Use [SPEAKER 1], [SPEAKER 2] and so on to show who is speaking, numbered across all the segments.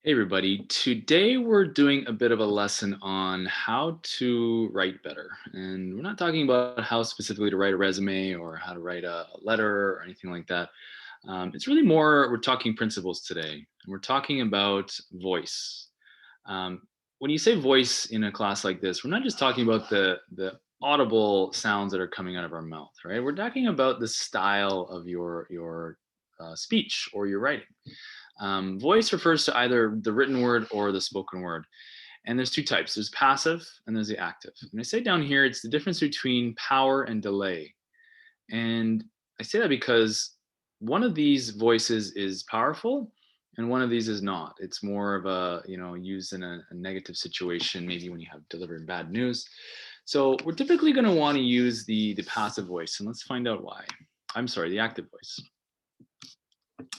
[SPEAKER 1] Hey everybody, today we're doing a bit of a lesson on how to write better. And we're not talking about how specifically to write a resume or how to write a letter or anything like that. It's really more, we're talking principles today. We're talking about voice. When you say voice in a class like this, we're not just talking about the audible sounds that are coming out of our mouth, right? We're talking about the style of your speech or your writing. Voice refers to either the written word or the spoken word. And there's two types, there's passive and there's the active. And I say down here, it's the difference between power and delay. And I say that because one of these voices is powerful and one of these is not. It's more of a, used in a negative situation, maybe when you have delivered bad news. So we're typically going to want to use the passive voice. And let's find out why. I'm sorry, the active voice.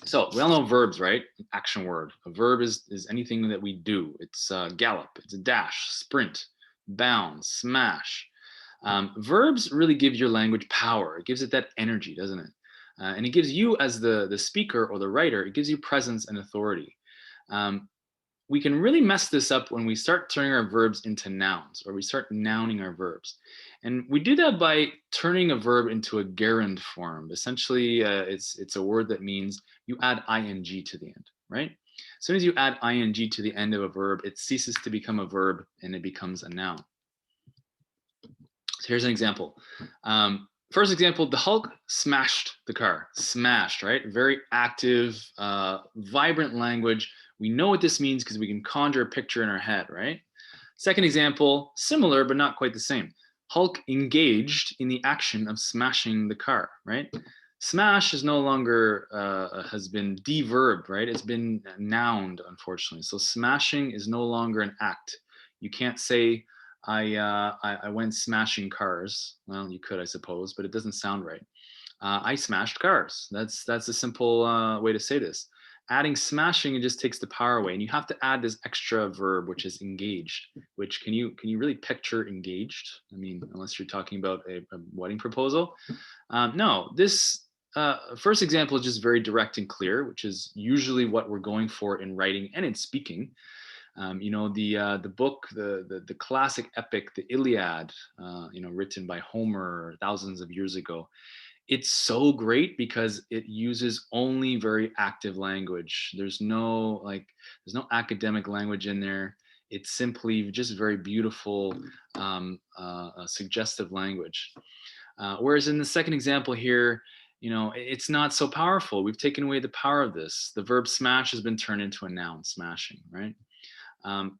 [SPEAKER 1] So we all know verbs, right? Action word. A verb is anything that we do. It's gallop, it's a dash, sprint, bound, smash. Verbs really give your language power. It gives it that energy, doesn't it? And it gives you, as the speaker or the writer, it gives you presence and authority. Um, we can really mess this up when we start turning our verbs into nouns or we start nouning our verbs. And we do that by turning a verb into a gerund form. Essentially, it's a word that means you add ing to the end, right? As soon as you add ing to the end of a verb, it ceases to become a verb and it becomes a noun. So here's an example. First example, the Hulk smashed the car. Smashed, right? Very active, vibrant language. We know what this means because we can conjure a picture in our head, right? Second example, similar but not quite the same. Hulk engaged in the action of smashing the car, right? Smash is no longer has been deverbed, right? It's been nouned, unfortunately. So smashing is no longer an act. You can't say I went smashing cars. Well, you could, I suppose, but it doesn't sound right. I smashed cars. That's a simple way to say this. Adding smashing, it just takes the power away, and you have to add this extra verb, which is engaged. Which can you really picture engaged? I mean, unless you're talking about a wedding proposal. No, this first example is just very direct and clear, which is usually what we're going for in writing and in speaking. The book, the classic epic, the Iliad, written by Homer thousands of years ago. It's so great because it uses only very active language. There's no academic language in there. It's simply just very beautiful, suggestive language. Whereas in the second example here, it's not so powerful. We've taken away the power of this. The verb smash has been turned into a noun, smashing, right?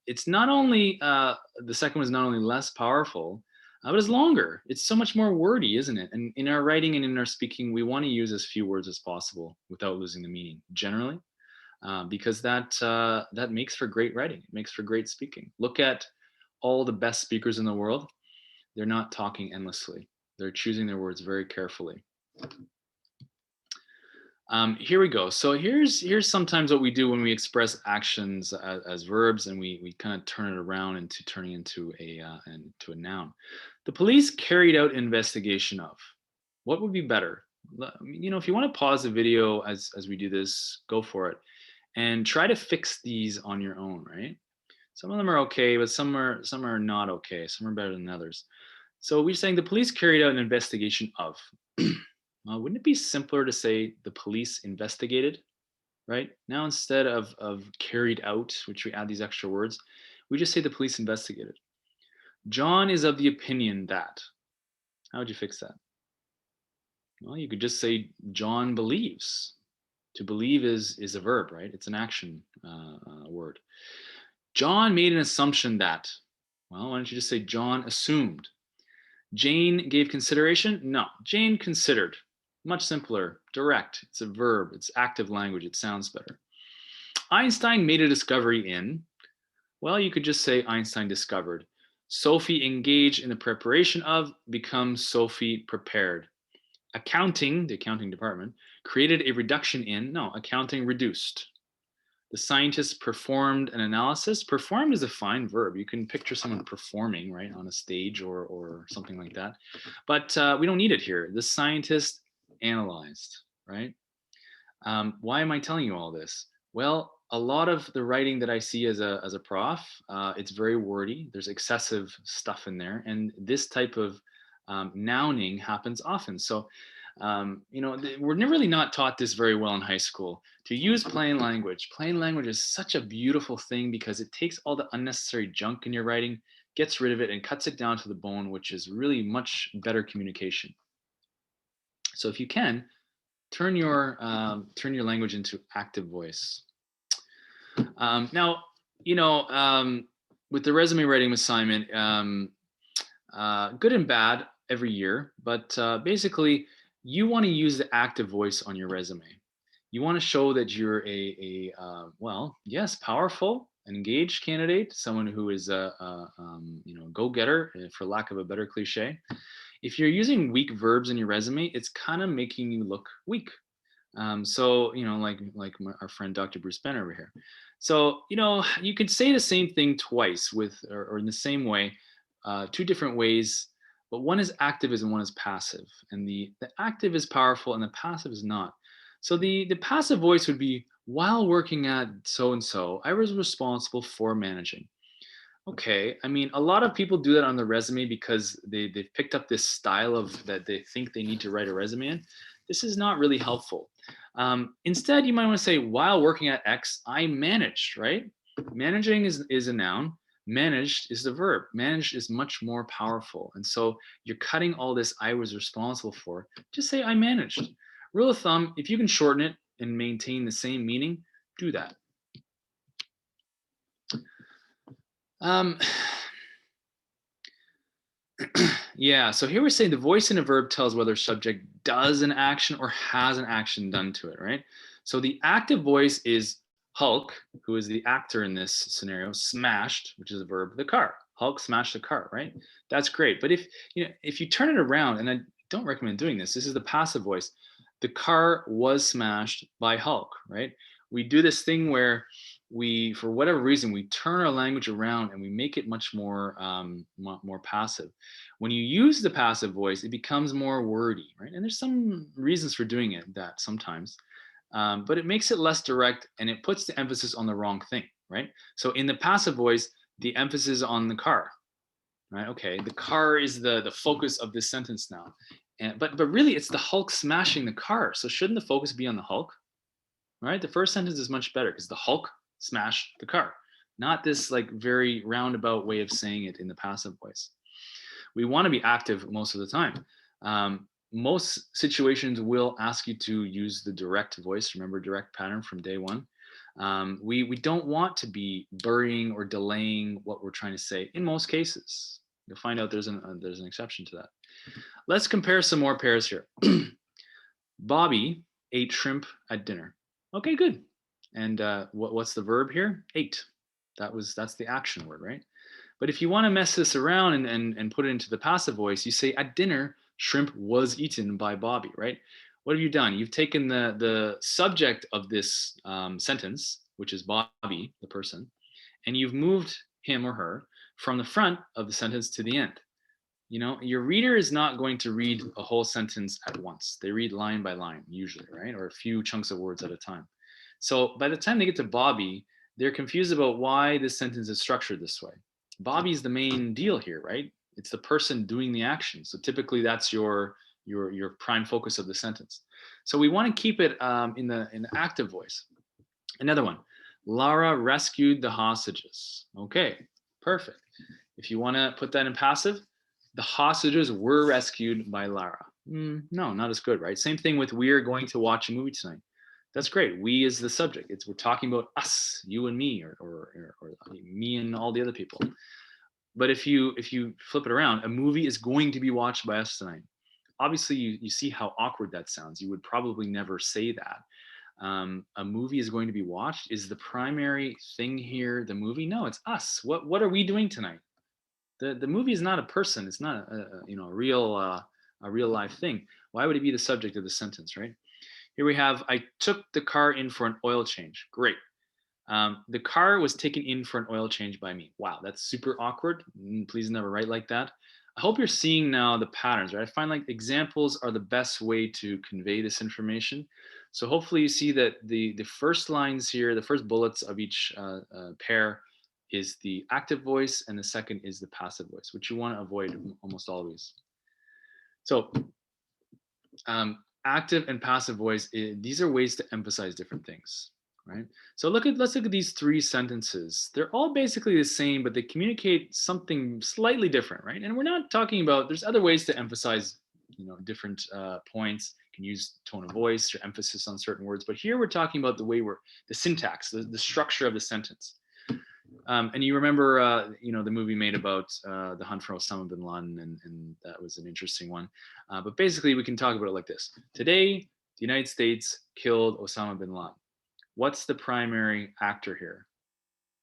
[SPEAKER 1] It's not only the second one is not only less powerful, but it's longer. It's so much more wordy, isn't it? And in our writing and in our speaking, we want to use as few words as possible without losing the meaning. Generally, because that makes for great writing. It makes for great speaking. Look at all the best speakers in the world. They're not talking endlessly. They're choosing their words very carefully. Here we go. So here's sometimes what we do when we express actions as verbs, and we kind of turn it around into turning into a noun. The police carried out investigation of. What would be better? If you want to pause the video as we do this, go for it, and try to fix these on your own. Right? Some of them are okay, but some are not okay. Some are better than others. So we're saying the police carried out an investigation of. Wouldn't it be simpler to say the police investigated, right? Now, instead of carried out, which we add these extra words, we just say the police investigated. John is of the opinion that. How would you fix that? Well, you could just say John believes. To believe is a verb, right? It's an action word. John made an assumption that. Well, why don't you just say John assumed? Jane gave consideration? No, Jane considered. Much simpler, direct. It's a verb, it's active language, it sounds better. Einstein made a discovery in, well, you could just say Einstein discovered. Sophie engaged in the preparation of becomes Sophie prepared. Accounting, the accounting department, created a reduction in, no, accounting reduced. The scientists performed an analysis. Performed is a fine verb. You can picture someone performing, right, on a stage or something like that. But we don't need it here. The scientist analyzed, right? Why am I telling you all this? Well, a lot of the writing that I see as a prof, it's very wordy. There's excessive stuff in there, and this type of nouning happens often. So, we're really not taught this very well in high school to use plain language. Plain language is such a beautiful thing because it takes all the unnecessary junk in your writing, gets rid of it, and cuts it down to the bone, which is really much better communication. So, if you can, turn your language into active voice. Now, you know, with the resume writing assignment, good and bad every year, but basically, you want to use the active voice on your resume. You want to show that you're well, yes, powerful, engaged candidate, someone who is a go-getter, for lack of a better cliche. If you're using weak verbs in your resume, it's kind of making you look weak. So our friend Dr. Bruce Benner over here. So you could say the same thing twice or in the same way, two different ways, but one is active and one is passive, and the active is powerful and the passive is not. So the passive voice would be, while working at so and so, I was responsible for managing. Okay, I mean, a lot of people do that on their resume because they've picked up this style of that they think they need to write a resume in. This is not really helpful. Instead, you might want to say, while working at X, I managed, right? Managing is a noun. Managed is the verb. Managed is much more powerful. And so you're cutting all this I was responsible for. Just say I managed. Rule of thumb, if you can shorten it and maintain the same meaning, do that. Um, yeah, so here we're saying the voice in a verb tells whether subject does an action or has an action done to it, right? So the active voice is Hulk, who is the actor in this scenario, smashed, which is a verb, the car. Hulk smashed the car, right? That's great. But if you turn it around, and I don't recommend doing this, this is the passive voice. The car was smashed by Hulk, right? We do this thing where for whatever reason, we turn our language around and we make it much more passive. When you use the passive voice, it becomes more wordy, right? And there's some reasons for doing that sometimes, but it makes it less direct and it puts the emphasis on the wrong thing, right? So in the passive voice, the emphasis on the car, right? Okay, the car is the focus of this sentence now, but really it's the Hulk smashing the car. So shouldn't the focus be on the Hulk? Right? The first sentence is much better because the Hulk smashed the car, not this like very roundabout way of saying it in the passive voice. We want to be active most of the time. Most situations will ask you to use the direct voice. Remember direct pattern from day one. We don't want to be burying or delaying what we're trying to say in most cases. You'll find out there's an exception to that. Let's compare some more pairs here. Bobby ate shrimp at dinner. Okay, good. And what's the verb here? Ate. That's the action word, right? But if you want to mess this around and put it into the passive voice, you say at dinner, shrimp was eaten by Bobby, right? What have you done? You've taken the subject of this sentence, which is Bobby, the person, and you've moved him or her from the front of the sentence to the end. Your reader is not going to read a whole sentence at once. They read line by line, usually, right? Or a few chunks of words at a time. So by the time they get to Bobby, they're confused about why this sentence is structured this way. Bobby's the main deal here, right? It's the person doing the action. So typically that's your prime focus of the sentence. So we want to keep it in the active voice. Another one, Lara rescued the hostages. Okay, perfect. If you want to put that in passive, the hostages were rescued by Lara. No, not as good, right? Same thing with we're going to watch a movie tonight. That's great. We is the subject. We're talking about us, you and me, or me and all the other people. But if you flip it around, a movie is going to be watched by us tonight. Obviously, you see how awkward that sounds. You would probably never say that. A movie is going to be watched. Is the primary thing here the movie? No, it's us. What are we doing tonight? The movie is not a person. It's not a real life thing. Why would it be the subject of the sentence, right? Here we have, I took the car in for an oil change. Great. The car was taken in for an oil change by me. Wow, that's super awkward. Please never write like that. I hope you're seeing now the patterns, right? I find like examples are the best way to convey this information. So hopefully you see that the first lines here, the first bullets of each pair is the active voice, and the second is the passive voice, which you want to avoid almost always. So active and passive voice, these are ways to emphasize different things, right? So let's look at these three sentences. They're all basically the same, but they communicate something slightly different, right? And we're not talking about, there's other ways to emphasize, different points. You can use tone of voice or emphasis on certain words, but here we're talking about the syntax, the structure of the sentence. And you remember, the movie made about the hunt for Osama bin Laden, and that was an interesting one. But basically, we can talk about it like this. Today, the United States killed Osama bin Laden. What's the primary actor here?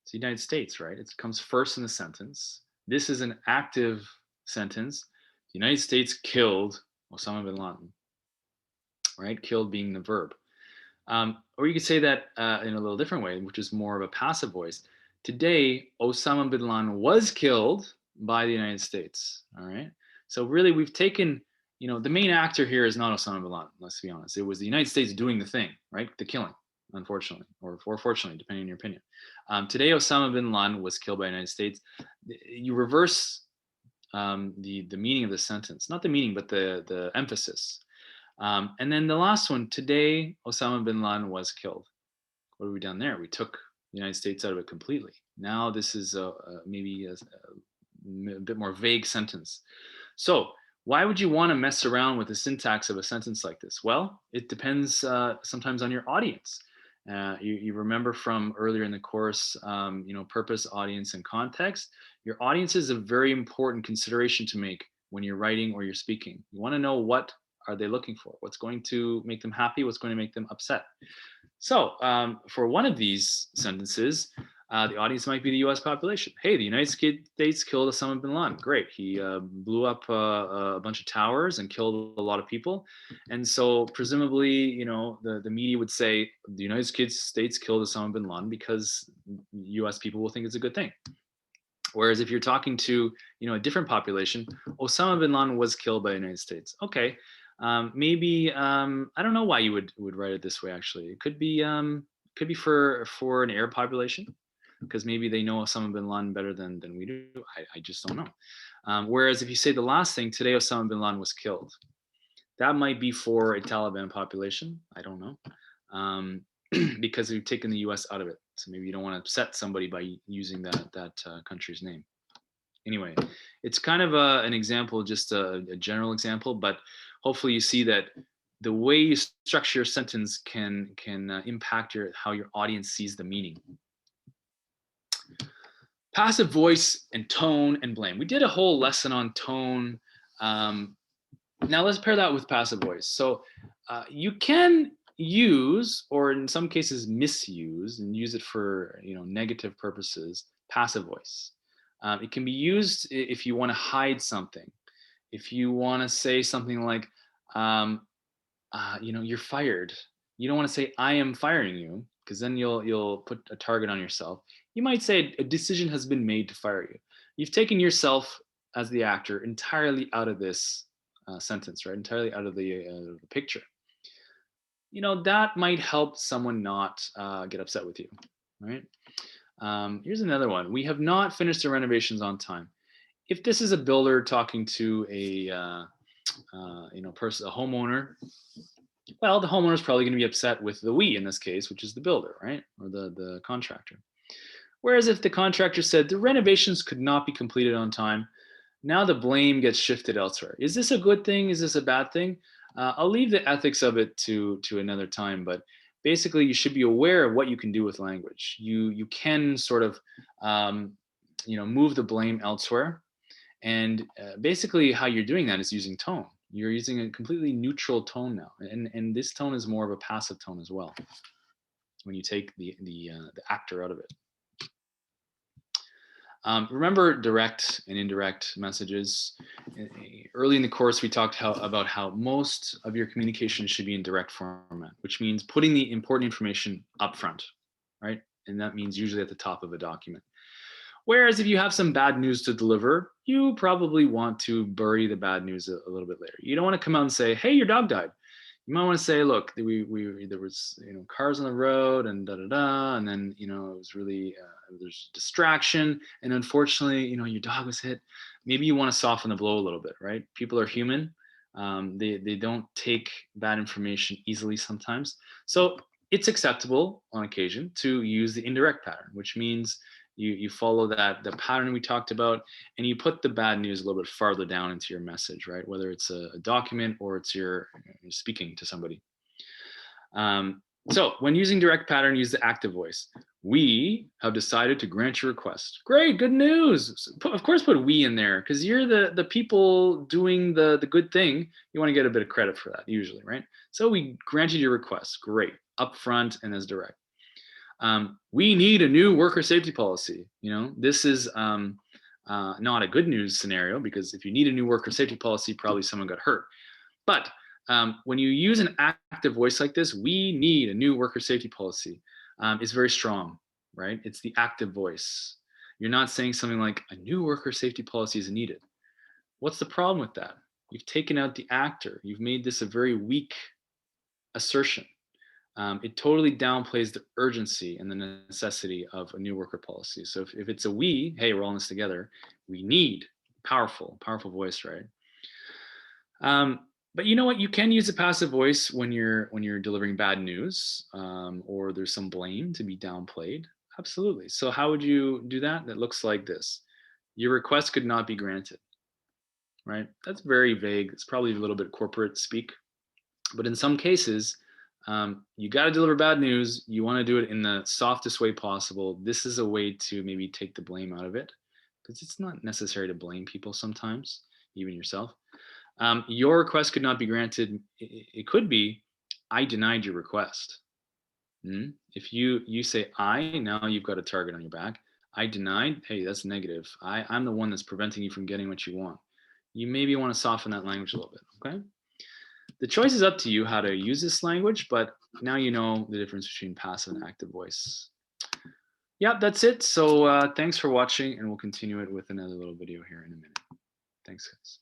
[SPEAKER 1] It's the United States, right? It comes first in the sentence. This is an active sentence. The United States killed Osama bin Laden, right? Killed being the verb. Or you could say that in a little different way, which is more of a passive voice. Today, Osama bin Laden was killed by the United States. All right. So really, we've taken, the main actor here is not Osama bin Laden. Let's be honest. It was the United States doing the thing, right? The killing, unfortunately, or fortunately, depending on your opinion. Today, Osama bin Laden was killed by the United States. You reverse the meaning of the sentence, not the meaning, but the emphasis. And then the last one, today, Osama bin Laden was killed. What have we done there? We took the United States out of it completely. Now this is maybe a bit more vague sentence. So why would you want to mess around with the syntax of a sentence like this? Well, it depends sometimes on your audience. You remember from earlier in the course, purpose, audience, and context. Your audience is a very important consideration to make when you're writing or you're speaking. You want to know what are they looking for? What's going to make them happy? What's going to make them upset? So for one of these sentences, the audience might be the US population. Hey, the United States killed Osama bin Laden. Great. He blew up a bunch of towers and killed a lot of people. And so presumably, the media would say the United States killed Osama bin Laden because US people will think it's a good thing. Whereas if you're talking to, a different population, Osama bin Laden was killed by the United States. Okay. Maybe I don't know why you would write it this way. Actually, it could be for an Arab population, because maybe they know Osama bin Laden better than we do. I just don't know. Whereas if you say the last thing, today Osama bin Laden was killed, that might be for a Taliban population. I don't know, because you've taken the U.S. out of it. So maybe you don't want to upset somebody by using that country's name. Anyway, it's kind of an example, just a general example, but hopefully you see that the way you structure your sentence can impact how your audience sees the meaning. Passive voice and tone and blame. We did a whole lesson on tone. Now let's pair that with passive voice. So you can use, or in some cases misuse, and use it for negative purposes, passive voice. It can be used if you want to hide something. If you want to say something like, you're fired. You don't want to say, I am firing you, because then you'll put a target on yourself. You might say a decision has been made to fire you. You've taken yourself as the actor entirely out of this sentence, right? Entirely out of the picture. That might help someone not get upset with you, right? Here's another one. We have not finished the renovations on time. If this is a builder talking to a homeowner, well, the homeowner is probably going to be upset with the we in this case, which is the builder, right? Or the contractor. Whereas if the contractor said the renovations could not be completed on time, now the blame gets shifted elsewhere. Is this a good thing? Is this a bad thing? I'll leave the ethics of it to another time, but basically you should be aware of what you can do with language. You can sort of move the blame elsewhere, and basically how you're doing that is using tone. You're using a completely neutral tone now, and this tone is more of a passive tone as well when you take the actor out of it. Remember direct and indirect messages. Early in the course, we talked about how most of your communication should be in direct format, which means putting the important information up front, right? And that means usually at the top of a document. Whereas if you have some bad news to deliver, you probably want to bury the bad news a little bit later. You don't want to come out and say, hey, your dog died. You might want to say, look, we there was cars on the road and da da da, and then it was really there's distraction, and unfortunately your dog was hit. Maybe you want to soften the blow a little bit, right? People are human. They don't take bad information easily sometimes, so it's acceptable on occasion to use the indirect pattern, which means you follow that the pattern we talked about, and you put the bad news a little bit farther down into your message, right? Whether it's a document or it's you're speaking to somebody. So when using direct pattern, use the active voice. We have decided to grant your request. Great, good news. Of course, put we in there because you're the people doing the good thing. You want to get a bit of credit for that, usually, right? So we granted your request. Great, upfront and as direct. We need a new worker safety policy. This is not a good news scenario because if you need a new worker safety policy, probably someone got hurt. But when you use an active voice like this, we need a new worker safety policy. It's very strong, right? It's the active voice. You're not saying something like a new worker safety policy is needed. What's the problem with that? You've taken out the actor. You've made this a very weak assertion. It totally downplays the urgency and the necessity of a new worker policy. So if it's a we, hey, we're all in this together. We need powerful voice, right? But you know what? You can use a passive voice when you're delivering bad news, or there's some blame to be downplayed. Absolutely. So how would you do that? That looks like this: your request could not be granted. Right? That's very vague. It's probably a little bit corporate speak, but in some cases, you got to deliver bad news. You want to do it in the softest way possible. This is a way to maybe take the blame out of it, because it's not necessary to blame people sometimes, even yourself. Your request could not be granted. It could be, I denied your request. If you say I, now you've got a target on your back. I denied, hey, that's negative. I'm the one that's preventing you from getting what you want. You maybe want to soften that language a little bit, okay? The choice is up to you how to use this language, but now you know the difference between passive and active voice. Yeah, that's it. So thanks for watching, and we'll continue it with another little video here in a minute. Thanks, guys.